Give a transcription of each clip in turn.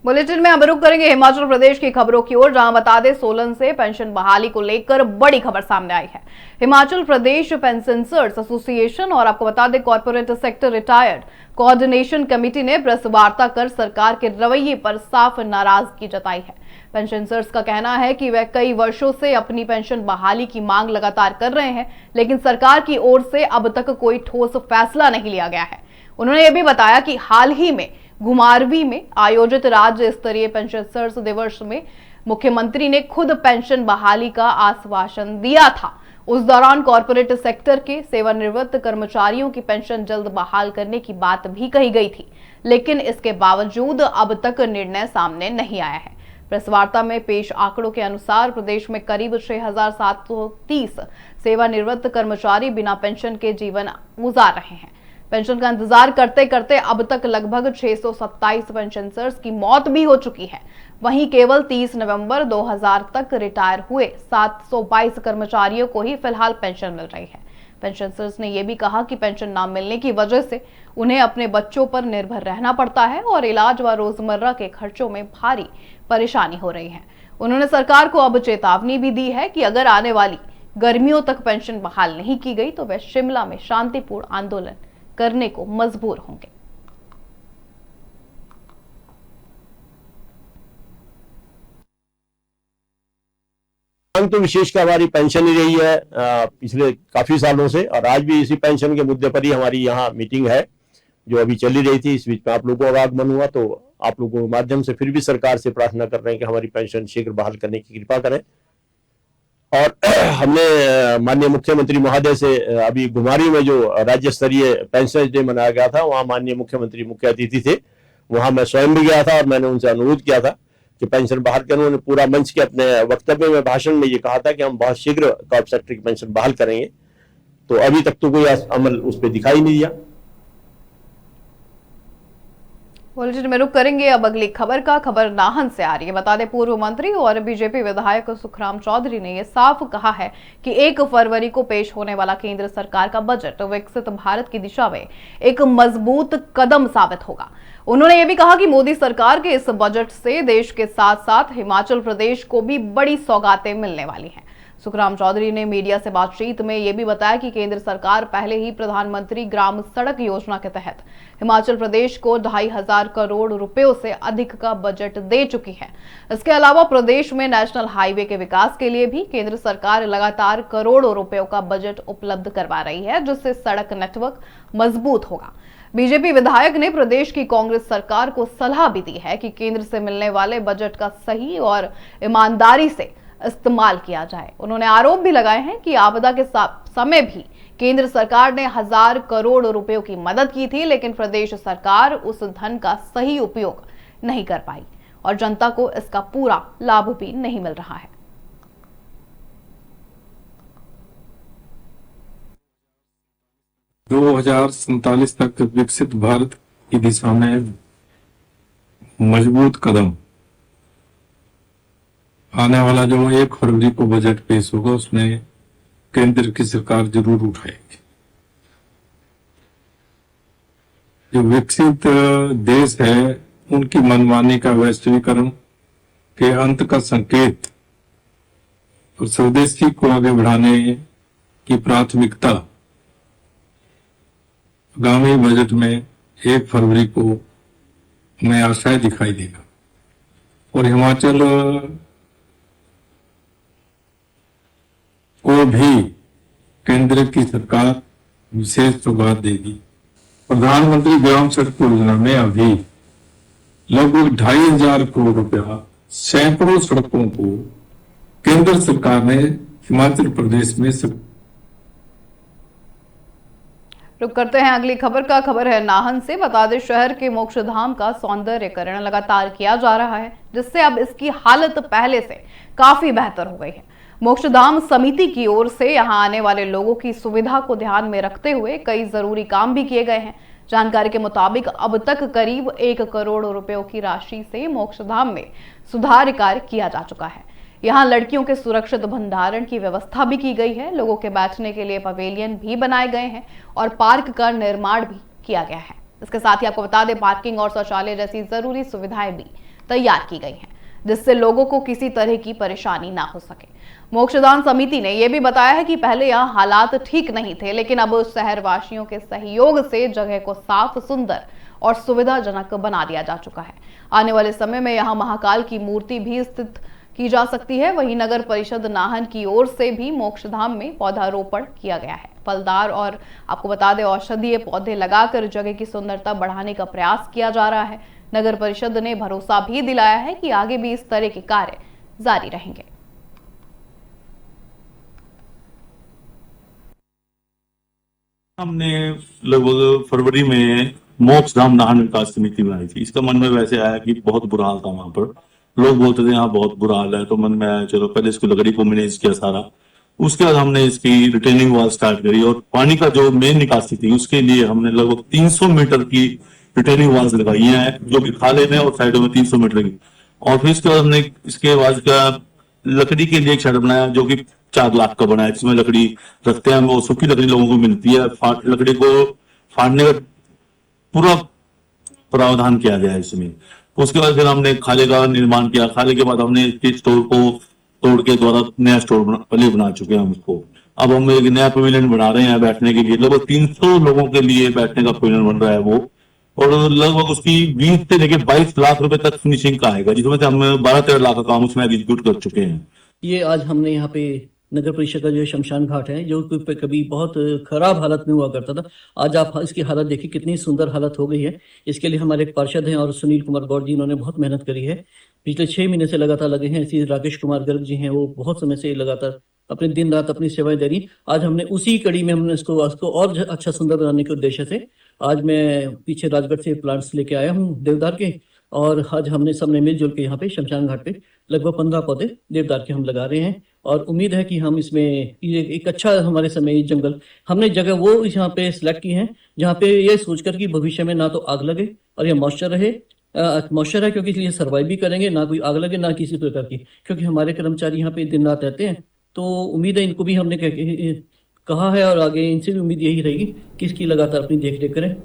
Bulletin में अब रुक करेंगे हिमाचल प्रदेश की खबरों की ओर, जहां बता दें सोलन से पेंशन बहाली को लेकर बड़ी खबर सामने आई है। हिमाचल प्रदेश पेंशनर्स एसोसिएशन और आपको बता दें corporate sector retired coordination committee ने प्रेस वार्ता कर सरकार के रवैये पर साफ नाराजगी जताई है। पेंशनर्स का कहना है कि वे कई वर्षों से अपनी पेंशन बहाली की मांग लगातार कर रहे हैं, लेकिन सरकार की ओर से अब तक कोई ठोस फैसला नहीं लिया गया है। उन्होंने ये भी बताया कि हाल ही में घुमारवी में आयोजित राज्य स्तरीय पेंशनर्स दिवस में मुख्यमंत्री ने खुद पेंशन बहाली का आश्वासन दिया था। उस दौरान कॉर्पोरेट सेक्टर के सेवानिवृत्त कर्मचारियों की पेंशन जल्द बहाल करने की बात भी कही गई थी, लेकिन इसके बावजूद अब तक निर्णय सामने नहीं आया है। प्रेस वार्ता में पेश आंकड़ों के अनुसार प्रदेश में करीब 6,730 सेवानिवृत्त कर्मचारी बिना पेंशन के जीवन गुजार रहे हैं। पेंशन का इंतजार करते करते अब तक लगभग 627 पेंशनर्स की मौत भी हो चुकी है। वहीं केवल 30 नवंबर 2000 तक रिटायर हुए 722 कर्मचारियों को ही फिलहाल पेंशन मिल रही है। पेंशनर्स ने यह भी कहा कि पेंशन न मिलने की वजह से उन्हें अपने बच्चों पर निर्भर रहना पड़ता है और इलाज व रोजमर्रा के खर्चों में भारी परेशानी हो रही है। उन्होंने सरकार को अब चेतावनी भी दी है कि अगर आने वाली गर्मियों तक पेंशन बहाल नहीं की गई तो वे शिमला में शांतिपूर्ण आंदोलन करने को मजबूर होंगे। मांग तो विशेष का हमारी पेंशन ही रही है पिछले काफी सालों से, और आज भी इसी पेंशन के मुद्दे पर ही हमारी यहाँ मीटिंग है जो अभी चली रही थी। इस बीच में आप लोगों का आगमन हुआ, तो आप लोगों के माध्यम से फिर भी सरकार से प्रार्थना कर रहे हैं कि हमारी पेंशन शीघ्र बहाल करने की कृपा करें। और हमने माननीय मुख्यमंत्री महोदय से अभी घुमारी में जो राज्य स्तरीय पेंशन डे मनाया गया था, वहां माननीय मुख्यमंत्री मुख्य अतिथि थे, वहां मैं स्वयं भी गया था और मैंने उनसे अनुरोध किया था कि पेंशन बहाल करें। उन्होंने पूरा मंच के अपने वक्तव्य में भाषण में ये कहा था कि हम बहुत शीघ्र कॉर्प सेक्टर की पेंशन बहाल करेंगे। तो अभी तक तो कोई अमल उस पर दिखाई नहीं दिया। बुलेटिन में रुक करेंगे अब अगली खबर नाहन से आ रही है। बता दें पूर्व मंत्री और बीजेपी विधायक सुखराम चौधरी ने यह साफ कहा है कि 1 फरवरी को पेश होने वाला केंद्र सरकार का बजट विकसित भारत की दिशा में एक मजबूत कदम साबित होगा। उन्होंने यह भी कहा कि मोदी सरकार के इस बजट से देश के साथ साथ हिमाचल प्रदेश को भी बड़ी सौगातें मिलने वाली हैं। सुखराम चौधरी ने मीडिया से बातचीत में यह भी बताया कि केंद्र सरकार पहले ही प्रधानमंत्री ग्राम सड़क योजना के तहत हिमाचल प्रदेश को 2,500 करोड़ रुपयों से अधिक का बजट दे चुकी है। इसके अलावा प्रदेश में नेशनल हाईवे के विकास के लिए भी केंद्र सरकार लगातार करोड़ों रुपयों का बजट उपलब्ध करवा रही है, जिससे सड़क नेटवर्क मजबूत होगा। बीजेपी विधायक ने प्रदेश की कांग्रेस सरकार को सलाह भी दी है कि केंद्र से मिलने वाले बजट का सही और ईमानदारी से इस्तेमाल किया जाए। उन्होंने आरोप भी लगाए हैं कि आपदा के समय भी केंद्र सरकार ने 1,000 करोड़ रुपयों की मदद की थी, लेकिन प्रदेश सरकार उस धन का सही उपयोग नहीं कर पाई और जनता को इसका पूरा लाभ भी नहीं मिल रहा है। दो 2047 तक विकसित भारत की दिशा में मजबूत कदम। आने वाला जो 1 फरवरी को बजट पेश होगा उसमें केंद्र की सरकार जरूर उठाएगी। जो विकसित देश है उनकी मनमानी का वैश्वीकरण के अंत का संकेत और स्वदेशी को आगे बढ़ाने की प्राथमिकता आगामी बजट में 1 फरवरी को हमें आशय दिखाई देगा और हिमाचल को भी केंद्र की सरकार विशेष सौगात देगी। प्रधानमंत्री ग्राम सड़क योजना में अभी लगभग 2,500 करोड़ रुपया सैकड़ों सड़कों को केंद्र सरकार ने हिमाचल प्रदेश में रुक करते हैं अगली खबर है नाहन से। बता दें शहर के मोक्षधाम का सौंदर्यीकरण लगातार किया जा रहा है, जिससे अब इसकी हालत पहले से काफी बेहतर हो गई है। मोक्षधाम समिति की ओर से यहां आने वाले लोगों की सुविधा को ध्यान में रखते हुए कई जरूरी काम भी किए गए हैं। जानकारी के मुताबिक अब तक करीब 1 करोड़ रुपयों की राशि से मोक्षधाम में सुधार कार्य किया जा चुका है। यहाँ लड़कियों के सुरक्षित भंडारण की व्यवस्था भी की गई है। लोगों के बैठने के लिए पवेलियन भी बनाए गए हैं और पार्क का निर्माण भी किया गया है। इसके साथ ही आपको बता दें पार्किंग और शौचालय जैसी जरूरी सुविधाएं भी तैयार की गई हैं, जिससे लोगों को किसी तरह की परेशानी ना हो सके। मोक्षधाम समिति ने यह भी बताया है कि पहले यहाँ हालात ठीक नहीं थे, लेकिन अब शहरवासियों के सहयोग से जगह को साफ, सुंदर और सुविधाजनक बना दिया जा चुका है। आने वाले समय में यहाँ महाकाल की मूर्ति भी स्थित की जा सकती है। वहीं नगर परिषद नाहन की ओर से भी मोक्षधाम में पौधारोपण किया गया है। फलदार और आपको बता दें औषधीय पौधे लगाकर जगह की सुंदरता बढ़ाने का प्रयास किया जा रहा है। नगर परिषद ने भरोसा भी दिलाया है कि आगे भी इस तरह के कार्य जारी रहेंगे। हमने लगभग फरवरी में मोक्षधाम नाहन विकास समिति बनाई थी। इसका मन में वैसे आया कि बहुत बुरा हाल था वहां पर, लोग बोलते थे यहाँ बहुत बुरा हाल है, तो मन में आया चलो पहले इसको लकड़ी को मैनेज किया सारा, उसके बाद हमने इसकी रिटेनिंग वॉल स्टार्ट करी और पानी का जो मेन निकासी थी उसके लिए हमने लगभग 300 मीटर की रिटेनिंग वॉल्स लगाई हैं, जो कि खाले में और साइडों में 300 मीटर की। और फिर इसके बाद हमने इसके बाद का लकड़ी के लिए एक शेड बनाया जो कि 4 लाख का बनाया, जिसमें लकड़ी रखते हैं, वो सूखी लकड़ी लोगों को मिलती है, लकड़ी को फाड़ने का पूरा प्रावधान किया गया है इसमें। उसके बाद फिर हमने खाले का निर्माण किया। खाले के बाद हमने इसके स्टोर को तोड़ के द्वारा नया स्टोर पहले बना चुके हैं हम उसको। अब हम एक नया पवेलियन बना रहे हैं बैठने के लिए, लगभग 300 लोगों के लिए बैठने का पवेलियन बन रहा है वो, और लगभग उसकी 20 से लेकर 22 लाख रुपए तक फिनिशिंग का आएगा, जिसमें से हम 12-13 लाख का काम उसमें एग्जीक्यूट कर चुके हैं। ये आज हमने यहाँ पे नगर परिषद का जो शमशान घाट है, जो कभी बहुत खराब हालत में हुआ करता था, आज आप इसकी हालत देखिए कितनी सुंदर हालत हो गई है। इसके लिए हमारे पार्षद हैं और सुनील कुमार गौड़ जी, इन्होंने बहुत मेहनत करी है, पिछले 6 महीने से लगातार लगे हैं। इसी राकेश कुमार गर्ग जी हैं, वो बहुत समय से लगातार अपने दिन रात अपनी सेवाएं दे रही। आज हमने उसी कड़ी में हमने इसको और अच्छा सुंदर बनाने के उद्देश्य से आज मैं पीछे राजगढ़ से प्लांट्स लेके आया हूँ देवदार के, और आज हमने सबने मिलजुल के यहाँ पे शमशान घाट पे लगभग 15 पौधे देवदार के हम लगा रहे हैं। और उम्मीद है कि हम इसमें एक अच्छा हमारे समय जंगल हमने जगह वो यहाँ पे सिलेक्ट की है जहाँ पे ये सोचकर कि भविष्य में ना तो आग लगे और ये मॉइस्चर रहे, मॉइस्चर है क्योंकि इसलिए सर्वाइव भी करेंगे, ना कोई आग लगे ना किसी प्रकार की, क्योंकि हमारे कर्मचारी यहाँ पे दिन रात रहते हैं। तो उम्मीद है इनको भी हमने कहा है और आगे इनसे भी उम्मीद यही रहेगी कि इसकी लगातार अपनी देख रेख करें।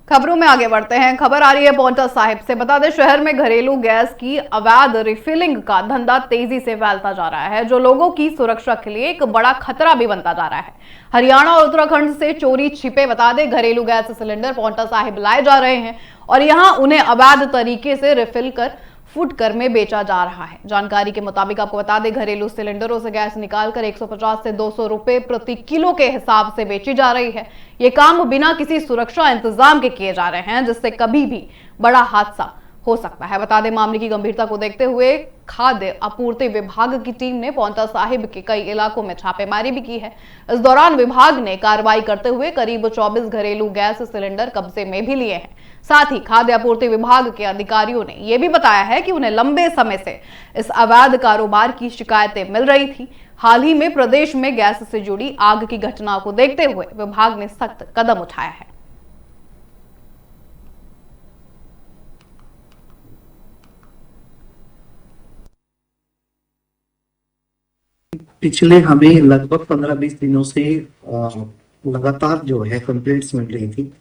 खबरों में आगे बढ़ते हैं। खबर आ रही है पांवटा साहिब से। बता दें शहर में घरेलू गैस की अवैध रिफिलिंग का धंधा तेजी से फैलता जा रहा है, जो लोगों की सुरक्षा के लिए एक बड़ा खतरा भी बनता जा रहा है। हरियाणा और उत्तराखंड से चोरी छिपे बता दें घरेलू गैस सिलेंडर पांवटा साहिब लाए जा रहे हैं और यहां उन्हें अवैध तरीके से रिफिल कर फूड कर में बेचा जा रहा है। जानकारी के मुताबिक आपको बता दें घरेलू सिलेंडरों से गैस निकालकर 150 से 200 रुपए प्रति किलो के हिसाब से बेची जा रही है। ये काम बिना किसी सुरक्षा इंतजाम के किए जा रहे हैं, जिससे कभी भी बड़ा हादसा हो सकता है। बता दें मामले की गंभीरता को देखते हुए खाद्य आपूर्ति विभाग की टीम ने पांवटा साहिब के कई इलाकों में छापेमारी भी की है। इस दौरान विभाग ने कार्रवाई करते हुए करीब 24 घरेलू गैस सिलेंडर कब्जे में भी लिए हैं। साथ ही खाद्य आपूर्ति विभाग के अधिकारियों ने यह भी बताया है कि उन्हें लंबे समय से इस अवैध कारोबार की शिकायतें मिल रही थी। हाल ही में प्रदेश में गैस से जुड़ी आग की घटनाओं को देखते हुए विभाग ने सख्त कदम उठाया है। पिछले हमें लगभग 15-20 दिनों से लगातार जो है कंप्लेंट्स मिल रही थी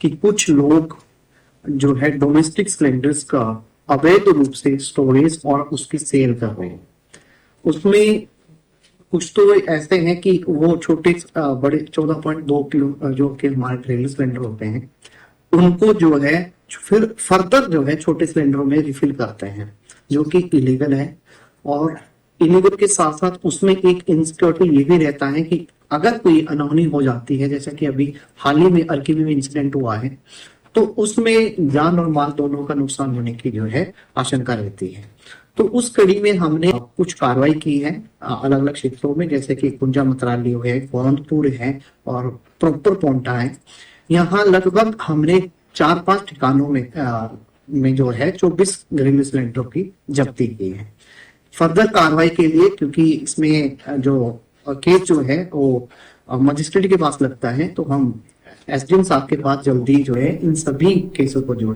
कि कुछ लोग जो है डोमेस्टिक सिलेंडर्स का अवैध रूप से स्टोरेज और उसकी सेल कर रहे हैं। उसमें कुछ तो ऐसे हैं कि वो छोटे बड़े 14.2 किलो जो कि हमारे घरेलू सिलेंडर होते हैं, उनको जो है फिर फर्दर जो है छोटे सिलेंडरों में रिफिल करते हैं, जो कि इलीगल है। और इलीगल के साथ साथ उसमें एक इनसिक्योरिटी ये भी रहता है कि अगर कोई अनहोनी हो जाती है, जैसा कि अभी हाल ही में अर्की में इंसिडेंट हुआ है, तो उसमें जान और माल दोनों का नुकसान होने की जो है आशंका रहती है। तो उस कड़ी में हमने कुछ कार्रवाई की है अलग अलग क्षेत्रों में, जैसे कि कुंजा मंत्रालय है, गोविंदपुर है और प्रॉपर पांवटा है। यहाँ लगभग हमने 4-5 ठिकानों में जो है 24 घरेलू सिलेंडरों की जब्ती की है। फर्दर कार्रवाई के लिए, क्योंकि इसमें जो केस जो है वो मजिस्ट्रेट के पास लगता है, तो हम एसडीएम साहब के पास जल्दी जो है इन सभी केसों को जोड़